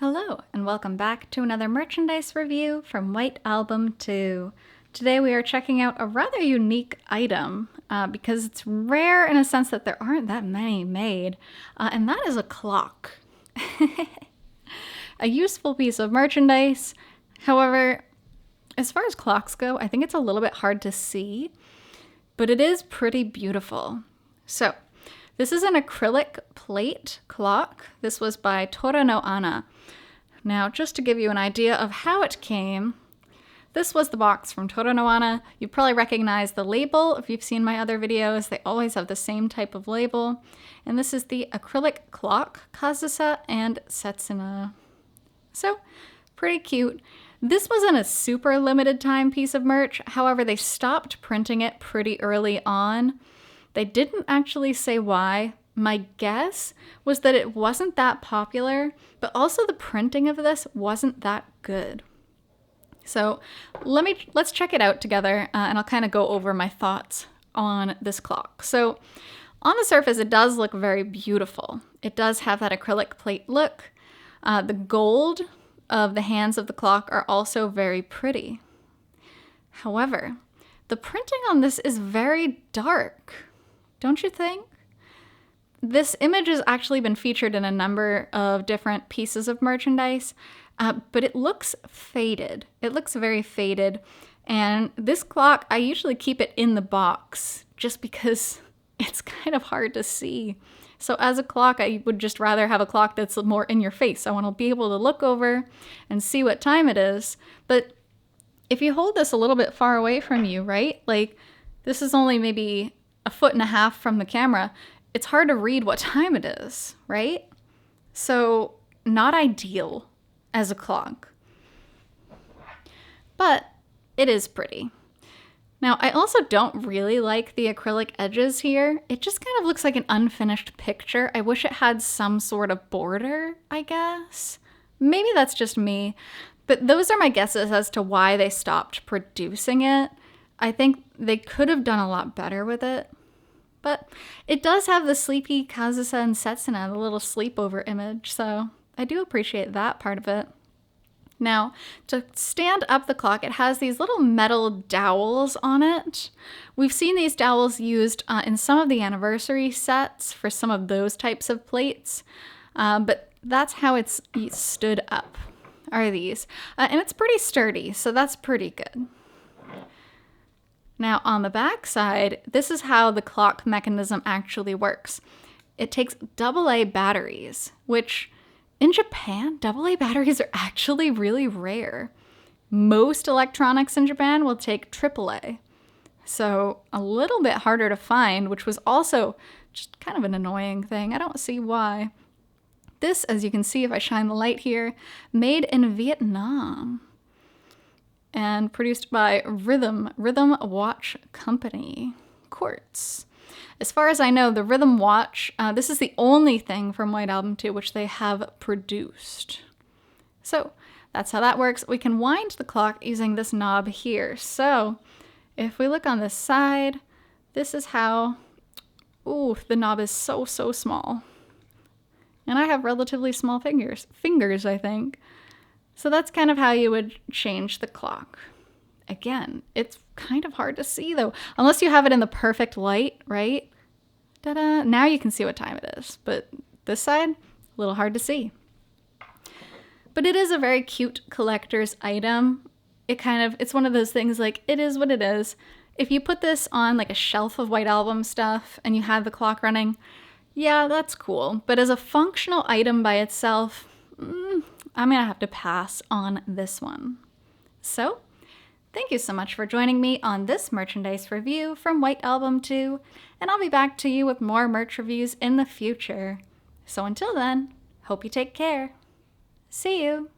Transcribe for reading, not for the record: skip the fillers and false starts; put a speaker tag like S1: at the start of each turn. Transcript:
S1: Hello, and welcome back to another merchandise review from White Album 2. Today we are checking out a rather unique item because it's rare in a sense that there aren't that many made, and that is a clock. A useful piece of merchandise. However, as far as clocks go, I think it's a little bit hard to see, but it is pretty beautiful. So, this is an acrylic plate clock. This was by Toranoana. Now, just to give you an idea of how it came, this was the box from Toranoana. You probably recognize the label if you've seen my other videos. They always have the same type of label. And this is the acrylic clock, Kazusa and Setsuna. So, pretty cute. This wasn't a super limited time piece of merch. However, they stopped printing it pretty early on. They didn't actually say why. My guess was that it wasn't that popular, but also the printing of this wasn't that good. So let's check it out together, and I'll kind of go over my thoughts on this clock. So on the surface, it does look very beautiful. It does have that acrylic plate look. The gold of the hands of the clock are also very pretty. However, the printing on this is very dark. Don't you think? This image has actually been featured in a number of different pieces of merchandise, but it looks faded. It looks very faded. And this clock, I usually keep it in the box just because it's kind of hard to see. So as a clock, I would just rather have a clock that's more in your face. I want to be able to look over and see what time it is. But if you hold this a little bit far away from you, right? Like this is only maybe 1.5 feet from the camera, it's hard to read what time it is, right? So not ideal as a clock. But it is pretty. Now, I also don't really like the acrylic edges here. It just kind of looks like an unfinished picture. I wish it had some sort of border, I guess. Maybe that's just me, but those are my guesses as to why they stopped producing it. I think they could have done a lot better with it. But it does have the sleepy Kazusa and Setsuna, the little sleepover image, so I do appreciate that part of it. Now, to stand up the clock, it has these little metal dowels on it. We've seen these dowels used in some of the anniversary sets for some of those types of plates, but that's how it's stood up, are these. And it's pretty sturdy, so that's pretty good. Now on the back side, this is how the clock mechanism actually works. It takes AA batteries, which in Japan, AA batteries are actually really rare. Most electronics in Japan will take AAA. So a little bit harder to find, which was also just kind of an annoying thing. I don't see why. This, as you can see if I shine the light here, made in Vietnam. And produced by Rhythm Watch Company, Quartz. As far as I know, the Rhythm Watch, this is the only thing from White Album 2 which they have produced. So that's how that works. We can wind the clock using this knob here. So if we look on this side, this is how, ooh, the knob is so small. And I have relatively small fingers, I think. So that's kind of how you would change the clock. Again, it's kind of hard to see though, unless you have it in the perfect light, right? Ta-da! Now you can see what time it is, but this side, a little hard to see. But it is a very cute collector's item. It's one of those things like, it is what it is. If you put this on like a shelf of White Album stuff and you have the clock running, yeah, that's cool. But as a functional item by itself, I'm gonna have to pass on this one. So, thank you so much for joining me on this merchandise review from White Album 2, and I'll be back to you with more merch reviews in the future. So until then, hope you take care. See you!